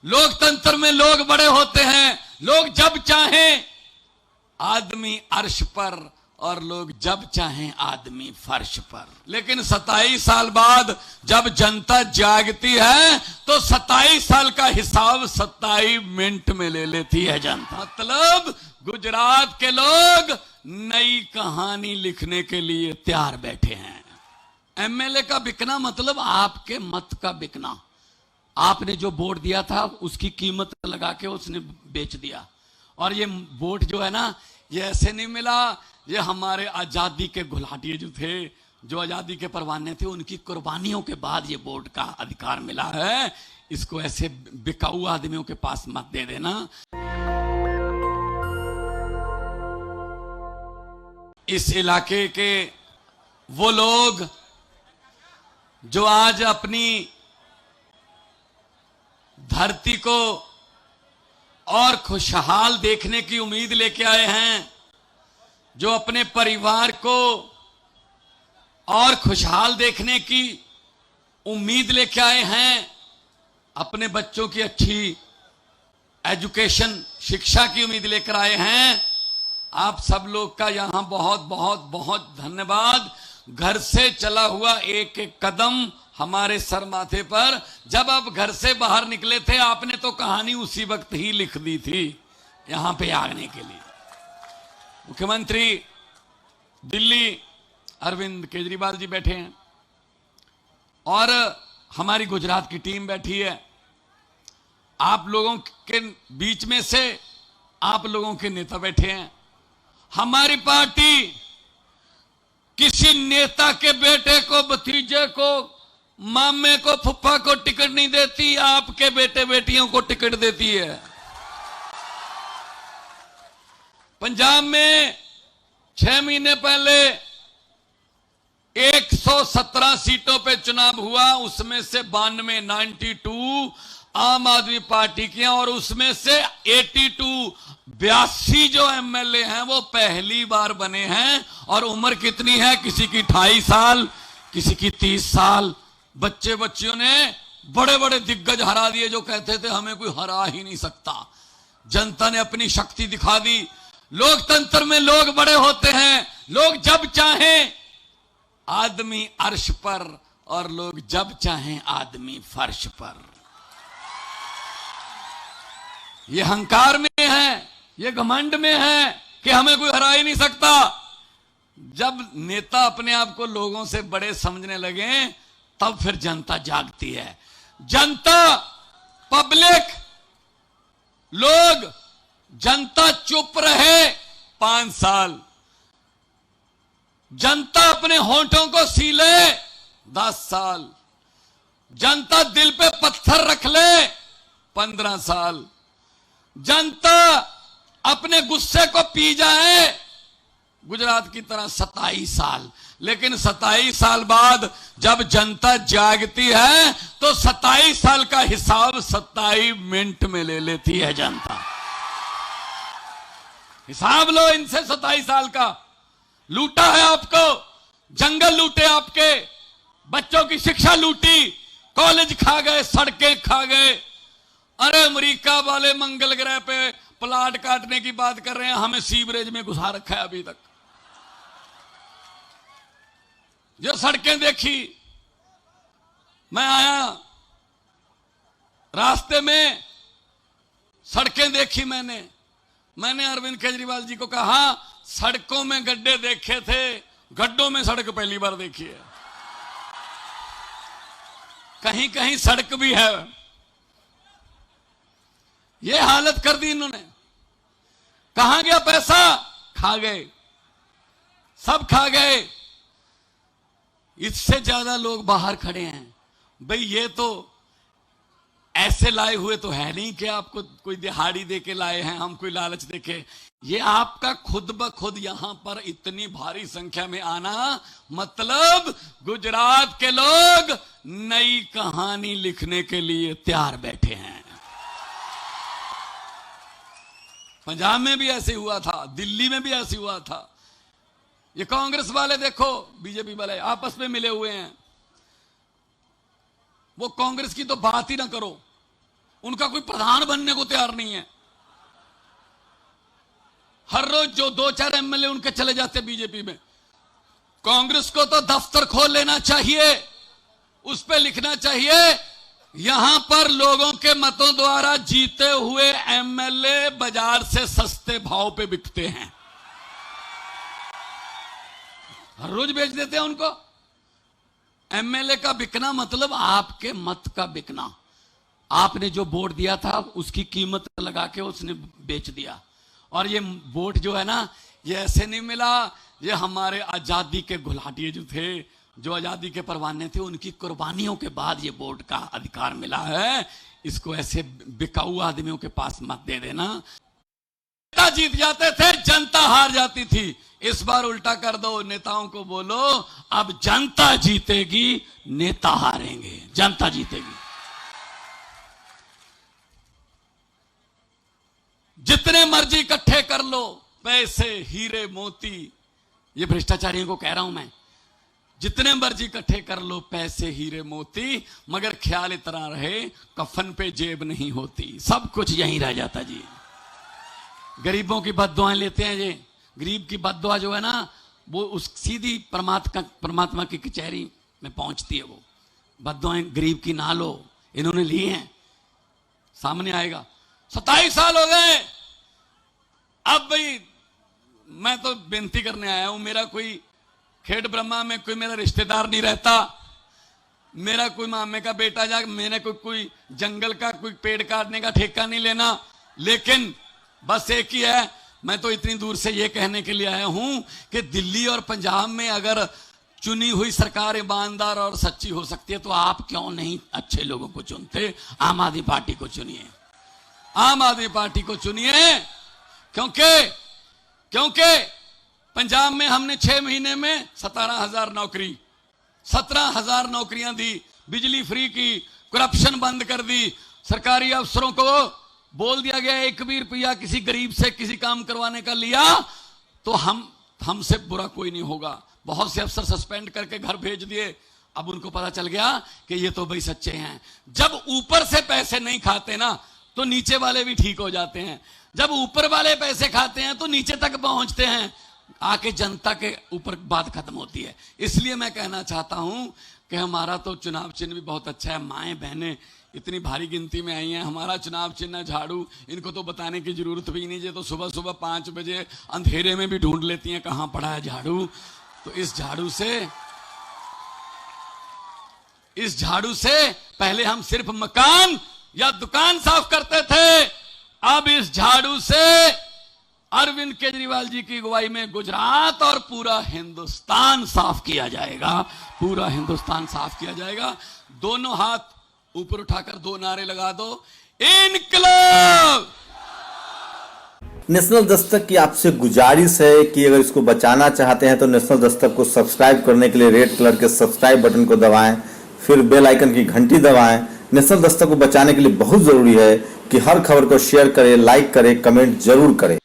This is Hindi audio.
लोकतंत्र में लोग बड़े होते हैं। लोग जब चाहें आदमी अर्श पर और लोग जब चाहें आदमी फर्श पर। लेकिन 27 साल बाद जब जनता जागती है तो 27 साल का हिसाब 27 मिनट में ले लेती है जनता। मतलब गुजरात के लोग नई कहानी लिखने के लिए तैयार बैठे हैं। एमएलए का बिकना मतलब आपके मत का बिकना। आपने जो वोट दिया था उसकी कीमत लगा के उसने बेच दिया। और ये वोट जो है ना, ये ऐसे नहीं मिला। ये हमारे आजादी के घुलाटिए जो थे, जो आजादी के परवाने थे, उनकी कुर्बानियों के बाद ये वोट का अधिकार मिला है। इसको ऐसे बिकाऊ आदमियों के पास मत दे देना। इस इलाके के वो लोग जो आज अपनी धरती को और खुशहाल देखने की उम्मीद लेके आए हैं, जो अपने परिवार को और खुशहाल देखने की उम्मीद लेके आए हैं, अपने बच्चों की अच्छी एजुकेशन शिक्षा की उम्मीद लेकर आए हैं, आप सब लोग का यहां बहुत बहुत बहुत धन्यवाद। घर से चला हुआ एक एक कदम हमारे सर माथे पर। जब आप घर से बाहर निकले थे आपने तो कहानी उसी वक्त ही लिख दी थी यहां पे आने के लिए। मुख्यमंत्री दिल्ली अरविंद केजरीवाल जी बैठे हैं और हमारी गुजरात की टीम बैठी है। आप लोगों के बीच में से आप लोगों के नेता बैठे हैं। हमारी पार्टी किसी नेता के बेटे को, भतीजे को, मामे को, फुफ्फा को टिकट नहीं देती, आपके बेटे बेटियों को टिकट देती है। पंजाब में 6 महीने पहले 117 सीटों पे चुनाव हुआ, उसमें से 92 आम आदमी पार्टी की, और उसमें से 82 जो एमएलए हैं वो पहली बार बने हैं। और उम्र कितनी है? किसी की 28 साल, किसी की 30 साल। बच्चे बच्चियों ने बड़े बड़े दिग्गज हरा दिए जो कहते थे हमें कोई हरा ही नहीं सकता। जनता ने अपनी शक्ति दिखा दी। लोकतंत्र में लोग बड़े होते हैं। लोग जब चाहें आदमी अर्श पर और लोग जब चाहें आदमी फर्श पर। ये अहंकार में है, ये घमंड में है कि हमें कोई हरा ही नहीं सकता। जब नेता अपने आप को लोगों से बड़े समझने लगे तब फिर जनता जागती है। जनता, पब्लिक, लोग, जनता चुप रहे 5 साल, जनता अपने होंठों को सीले 10 साल, जनता दिल पे पत्थर रख ले 15 साल, जनता अपने गुस्से को पी जाए गुजरात की तरह 27 साल। लेकिन 27 साल बाद जब जनता जागती है तो 27 साल का हिसाब 27 मिनट में ले लेती है जनता। हिसाब लो इनसे 27 साल का। लूटा है आपको, जंगल लूटे, आपके बच्चों की शिक्षा लूटी, कॉलेज खा गए, सड़कें खा गए। अरे अमेरिका वाले मंगल ग्रह पे प्लाट काटने की बात कर रहे हैं, हमें सीवरेज में घुसा रखा है अभी तक। जो सड़कें देखी, मैं आया रास्ते में सड़कें देखी, मैंने अरविंद केजरीवाल जी को कहा सड़कों में गड्ढे देखे थे, गड्ढों में सड़क पहली बार देखी है। कहीं कहीं सड़क भी है। ये हालत कर दी इन्होंने। कहां गया पैसा? खा गए, सब खा गए। इससे ज्यादा लोग बाहर खड़े हैं। भाई ये तो ऐसे लाए हुए तो है नहीं कि आपको कोई दिहाड़ी देके लाए हैं, हम कोई लालच देके। ये आपका खुद ब खुद यहां पर इतनी भारी संख्या में आना मतलब गुजरात के लोग नई कहानी लिखने के लिए तैयार बैठे हैं। पंजाब में भी ऐसे हुआ था, दिल्ली में भी ऐसे हुआ था। ये कांग्रेस वाले देखो, बीजेपी वाले आपस में मिले हुए हैं। वो कांग्रेस की तो बात ही ना करो, उनका कोई प्रधान बनने को तैयार नहीं है। हर रोज जो 2-4 एमएलए उनके चले जाते बीजेपी में। कांग्रेस को तो दफ्तर खोल लेना चाहिए, उस पे लिखना चाहिए यहां पर लोगों के मतों द्वारा जीते हुए एमएलए बाजार से सस्ते भाव पे बिकते हैं। हर रोज बेच देते हैं उनको। एमएलए का बिकना मतलब आपके मत का बिकना। आपने जो वोट दिया था उसकी कीमत लगा के उसने बेच दिया। और ये वोट जो है ना, ये ऐसे नहीं मिला, ये हमारे आजादी के घुलाटिए जो थे, जो आजादी के परवाने थे, उनकी कुर्बानियों के बाद ये वोट का अधिकार मिला है। इसको ऐसे बिकाऊ आदमियों के पास मत दे देना। नेता जीत जाते थे, जनता हार जाती थी। इस बार उल्टा कर दो, नेताओं को बोलो अब जनता जीतेगी, नेता हारेंगे, जनता जीतेगी। जितने मर्जी इकट्ठे कर लो, पैसे, हीरे, मोती, ये भ्रष्टाचारियों को कह रहा हूं मैं, जितने मर्जी इकट्ठे कर लो पैसे, हीरे, मोती, मगर ख्याल इतना रहे कफन पे जेब नहीं होती, सब कुछ यहीं रह जाता जी। गरीबों की बद्दुआएं लेते हैं जी। गरीब की बद्दुआ जो है ना, वो उस सीधी परमात्मा की कचहरी में पहुंचती है। वो बद्दुआएं गरीब की ना लो, इन्होंने ली हैं, सामने आएगा। 27 साल हो गए। अब भाई मैं तो बेनती करने आया हूं, मेरा कोई खेड़ ब्रह्मा में कोई मेरा रिश्तेदार नहीं रहता, मेरा कोई मामे का बेटा जा, मैंने कोई जंगल का कोई पेड़ काटने का ठेका नहीं लेना। लेकिन बस एक ही है, मैं तो इतनी दूर से ये कहने के लिए आया हूं कि दिल्ली और पंजाब में अगर चुनी हुई सरकार ईमानदार और सच्ची हो सकती है तो आप क्यों नहीं अच्छे लोगों को चुनते? आम आदमी पार्टी को चुनिए, आम आदमी पार्टी को चुनिए। क्योंकि पंजाब में हमने 6 महीने में 17,000 नौकरी, 17,000 नौकरियां दी, बिजली फ्री की, करप्शन बंद कर दी, सरकारी अफसरों को बोल दिया गया 1 भी रुपया किसी गरीब से किसी काम करवाने का लिया तो हमसे बुरा कोई नहीं होगा। बहुत से अफसर सस्पेंड करके घर भेज दिए। अब उनको पता चल गया कि ये तो भाई सच्चे हैं। जब ऊपर से पैसे नहीं खाते ना तो नीचे वाले भी ठीक हो जाते हैं। जब ऊपर वाले पैसे खाते हैं तो नीचे तक पहुंचते हैं, आके जनता के ऊपर बात खत्म होती है। इसलिए मैं कहना चाहता हूं कि हमारा तो चुनाव चिन्ह भी बहुत अच्छा है। माएं बहनें इतनी भारी गिनती में आई हैं। हमारा चुनाव चिन्ह झाड़ू, इनको तो बताने की जरूरत भी नहीं है। तो सुबह सुबह 5 बजे अंधेरे में भी ढूंढ लेती हैं कहां पड़ा है झाड़ू। तो इस झाड़ू से पहले हम सिर्फ मकान या दुकान साफ करते थे, अब इस झाड़ू से अरविंद केजरीवाल जी की अगुवाई में गुजरात और पूरा हिंदुस्तान साफ किया जाएगा, पूरा हिंदुस्तान साफ किया जाएगा। दोनों हाथ ऊपर उठाकर 2 नारे लगा दो, इनकलाब। नेशनल दस्तक की आपसे गुजारिश है कि अगर इसको बचाना चाहते हैं तो नेशनल दस्तक को सब्सक्राइब करने के लिए रेड कलर के सब्सक्राइब बटन को दबाएं, फिर बेल आइकन की घंटी दबाएं। नेशनल दस्तक को बचाने के लिए बहुत जरूरी है कि हर खबर को शेयर करें, लाइक करें, कमेंट जरूर करें।